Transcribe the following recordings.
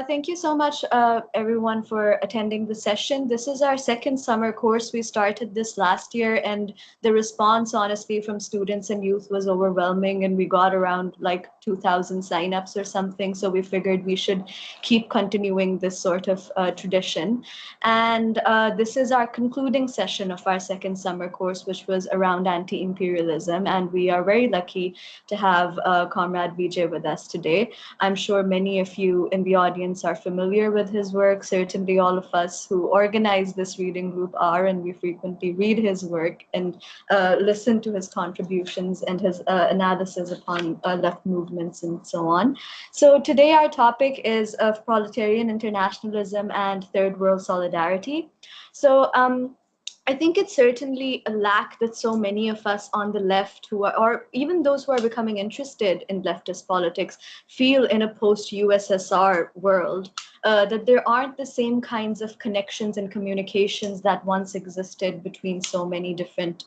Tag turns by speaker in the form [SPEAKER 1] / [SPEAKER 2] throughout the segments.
[SPEAKER 1] thank you so much, everyone, for attending the session. This is our second summer course. We started this last year, and the response, honestly, from students and youth was overwhelming, and we got around like 2,000 signups or something. So we figured we should keep continuing this sort of tradition. And this is our concluding session of our second summer course, which was around anti-imperialism. And we are very lucky to have Comrade Vijay with us today. I'm sure many of you in the audience are familiar with his work. Certainly all of us who organize this reading group are, and we frequently read his work and listen to his contributions and his analysis upon left movements and so on. So today our topic is of proletarian internationalism and third world solidarity. So I think it's certainly a lack that so many of us on the left who are, or even those who are becoming interested in leftist politics, feel in a post-USSR world, that there aren't the same kinds of connections and communications that once existed between so many different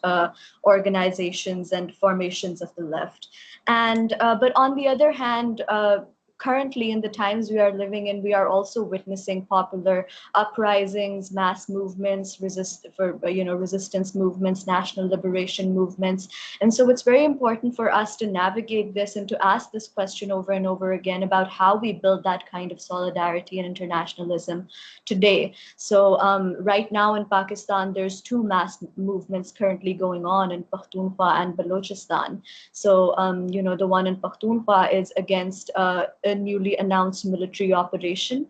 [SPEAKER 1] organizations and formations of the left. And but on the other hand, currently in the times we are living in, we are also witnessing popular uprisings, mass movements, resistance movements, national liberation movements. And so it's very important for us to navigate this and to ask this question over and over again about how we build that kind of solidarity and internationalism today. So right now in Pakistan, there's two mass movements currently going on in Pakhtunkhwa and Balochistan. So, the one in Pakhtunkhwa is against a newly announced military operation,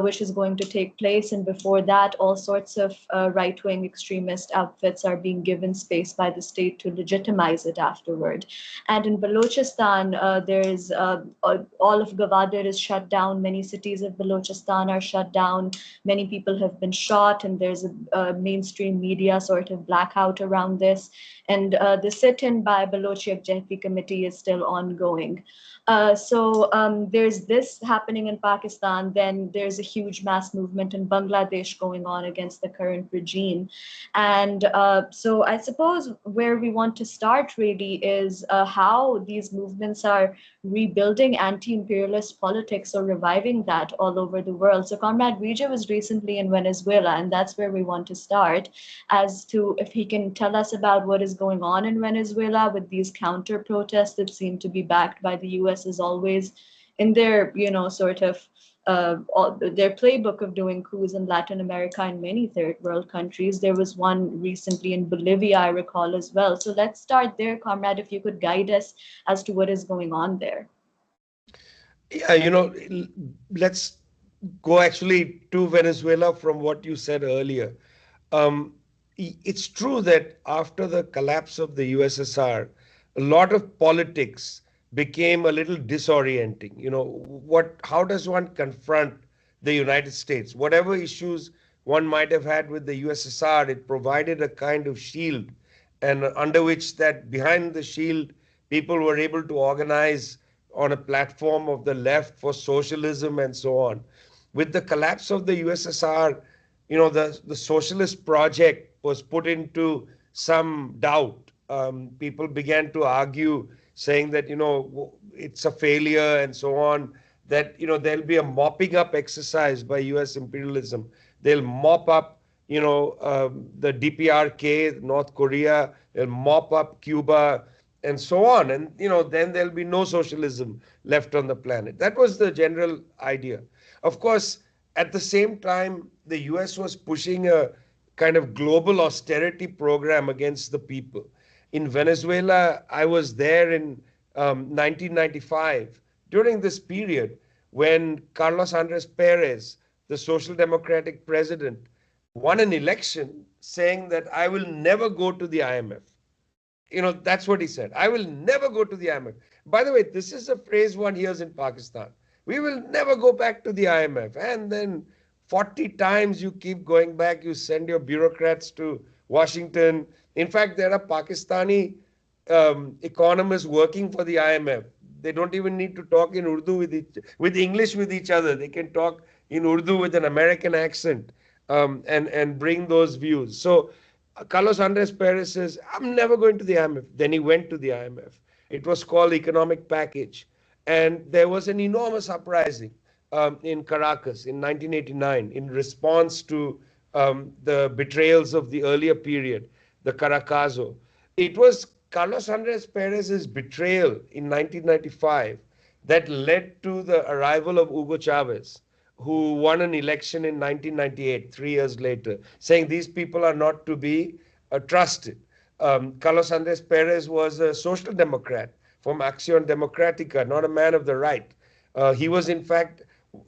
[SPEAKER 1] which is going to take place. And before that, all sorts of right-wing extremist outfits are being given space by the state to legitimize it afterward. And in Balochistan, there's all of Gwadar is shut down. Many cities of Balochistan are shut down. Many people have been shot, and there's a mainstream media sort of blackout around this. And the sit-in by Balochi Executive Committee is still ongoing. So there's this happening in Pakistan, then there's a huge mass movement in Bangladesh going on against the current regime. And so I suppose where we want to start really is how these movements are rebuilding anti-imperialist politics or reviving that all over the world. So Comrade Vijay was recently in Venezuela, and that's where we want to start, as to if he can tell us about what is going on in Venezuela with these counter protests that seem to be backed by the US as always in their, sort of their playbook of doing coups in Latin America and many third world countries. There was one recently in Bolivia, I recall as well. So let's start there, Comrade, if you could guide us as to what is going on there.
[SPEAKER 2] Yeah, let's go actually to Venezuela from what you said earlier. It's true that after the collapse of the USSR, a lot of politics became a little disorienting. How does one confront the United States? Whatever issues one might have had with the USSR, it provided a kind of shield, and under which that behind the shield, people were able to organize on a platform of the left for socialism and so on. With the collapse of the USSR, the socialist project was put into some doubt. People began to argue, saying that, it's a failure and so on, that, there'll be a mopping up exercise by US imperialism. They'll mop up, the DPRK, North Korea, they'll mop up Cuba and so on. And, then there'll be no socialism left on the planet. That was the general idea. Of course, at the same time, the US was pushing a kind of global austerity program against the people. In Venezuela, I was there in 1995, during this period when Carlos Andres Perez, the Social Democratic president, won an election saying that I will never go to the IMF. That's what he said. I will never go to the IMF. By the way, this is a phrase one hears in Pakistan. We will never go back to the IMF. And then 40 times you keep going back, you send your bureaucrats to Washington. In fact, there are Pakistani economists working for the IMF. They don't even need to talk in Urdu with English with each other. They can talk in Urdu with an American accent and bring those views. So Carlos Andres Perez says, I'm never going to the IMF. Then he went to the IMF. It was called Economic Package. And there was an enormous uprising. in Caracas in 1989 in response to the betrayals of the earlier period, the Caracazo. It was Carlos Andres Perez's betrayal in 1995 that led to the arrival of Hugo Chavez, who won an election in 1998, 3 years later, saying these people are not to be trusted. Carlos Andres Perez was a social democrat from Acción Democrática, not a man of the right. He was, in fact,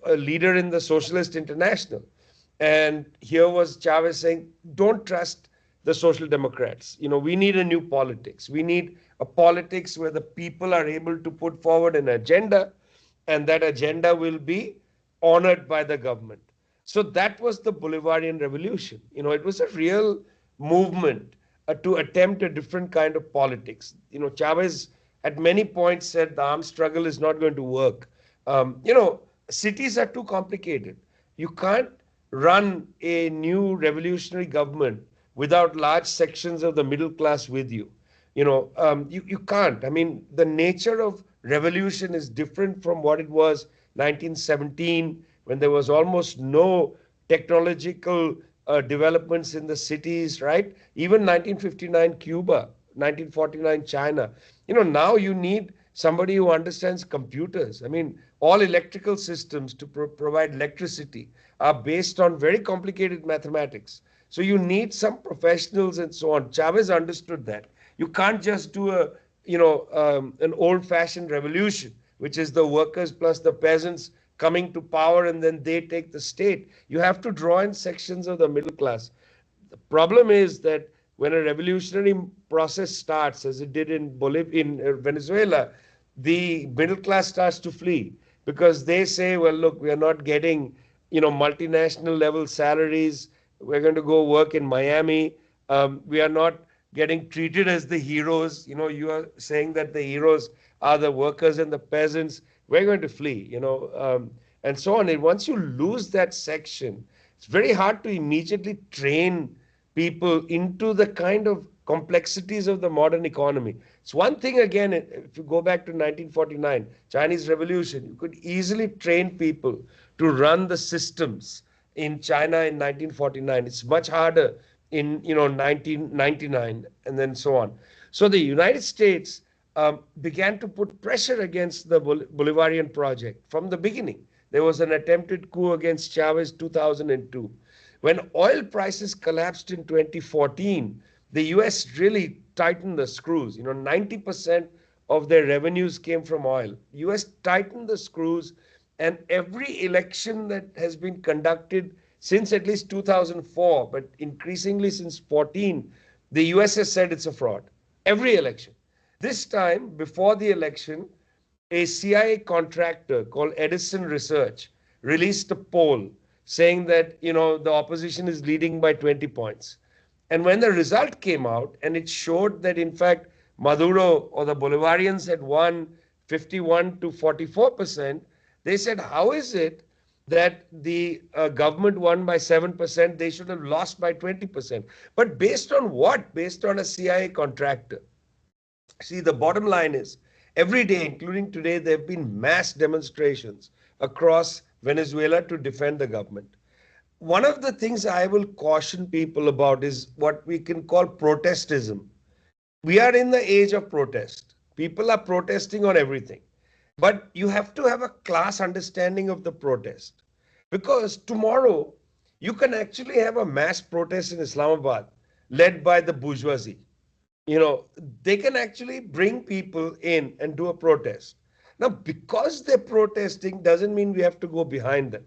[SPEAKER 2] a leader in the Socialist International. And here was Chavez saying, don't trust the Social Democrats. We need a new politics. We need a politics where the people are able to put forward an agenda, and that agenda will be honored by the government. So that was the Bolivarian Revolution. It was a real movement to attempt a different kind of politics. Chavez at many points said the armed struggle is not going to work. Cities are too complicated. You can't run a new revolutionary government without large sections of the middle class with you. You can't. I mean, the nature of revolution is different from what it was 1917, when there was almost no technological developments in the cities, right? Even 1959 Cuba, 1949 China. Now you need somebody who understands computers. I mean, all electrical systems to provide electricity are based on very complicated mathematics. So you need some professionals and so on. Chavez understood that. You can't just do an old-fashioned revolution, which is the workers plus the peasants coming to power and then they take the state. You have to draw in sections of the middle class. The problem is that when a revolutionary process starts, as it did in Venezuela, the middle class starts to flee because they say, well, look, we are not getting, multinational level salaries. We're going to go work in Miami. We are not getting treated as the heroes. You are saying that the heroes are the workers and the peasants. We're going to flee, and so on. And once you lose that section, it's very hard to immediately train people into the kind of complexities of the modern economy. It's one thing, again, if you go back to 1949, Chinese Revolution, you could easily train people to run the systems in China in 1949. It's much harder in 1999 and then so on. So the United States began to put pressure against the Bolivarian project from the beginning. There was an attempted coup against Chavez 2002. When oil prices collapsed in 2014, the US really tightened the screws. 90% of their revenues came from oil. US tightened the screws, and every election that has been conducted since at least 2004, but increasingly since 14, the US has said it's a fraud. Every election. This time, before the election, a CIA contractor called Edison Research released a poll saying that, the opposition is leading by 20 points. And when the result came out and it showed that, in fact, Maduro or the Bolivarians had won 51 to 44%, they said, how is it that the government won by 7%, they should have lost by 20%. But based on what? Based on a CIA contractor. See, the bottom line is, every day, including today, there have been mass demonstrations across Venezuela to defend the government. One of the things I will caution people about is what we can call protestism. We are in the age of protest. People are protesting on everything. But you have to have a class understanding of the protest. Because tomorrow, you can actually have a mass protest in Islamabad led by the bourgeoisie. They can actually bring people in and do a protest. Now, because they're protesting doesn't mean we have to go behind them.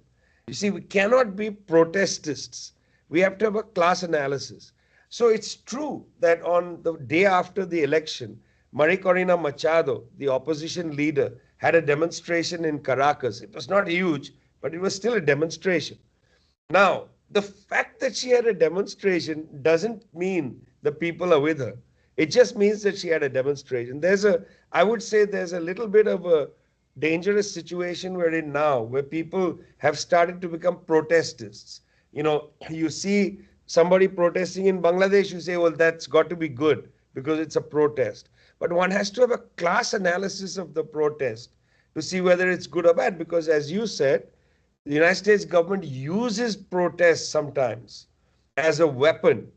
[SPEAKER 2] You see, we cannot be protestists. We have to have a class analysis. So it's true that on the day after the election, Maria Corina Machado, the opposition leader, had a demonstration in Caracas. It was not huge, but it was still a demonstration. Now, the fact that she had a demonstration doesn't mean the people are with her. It just means that she had a demonstration. I would say there's a little bit of a dangerous situation we're in now, where people have started to become protestists. You see somebody protesting in Bangladesh, you say, well, that's got to be good because it's a protest. But one has to have a class analysis of the protest to see whether it's good or bad, because as you said, The United States government uses protests sometimes as a weapon,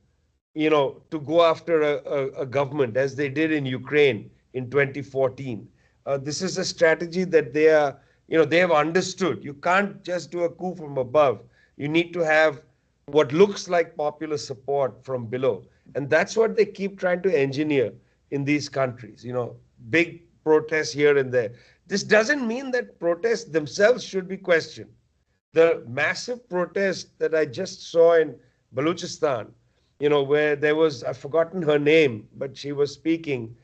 [SPEAKER 2] to go after a government, as they did in Ukraine in 2014. This is a strategy that they have understood. You can't just do a coup from above. You need to have what looks like popular support from below. And that's what they keep trying to engineer in these countries, big protests here and there. This doesn't mean that protests themselves should be questioned. The massive protest that I just saw in Balochistan, where there was, I've forgotten her name, but she was speaking.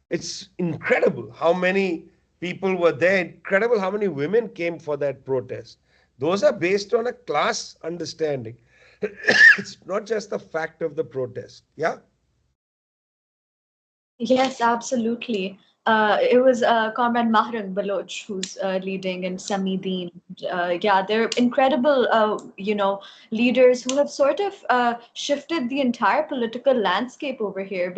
[SPEAKER 2] It's incredible how many people were there, incredible how many women came for that protest. Those are based on a class understanding. It's not just the fact of the protest. Yeah?
[SPEAKER 1] Yes, absolutely. It was Comrade Mahrang Baloch who's leading, and Samideen. Yeah, they're incredible, leaders who have sort of shifted the entire political landscape over here.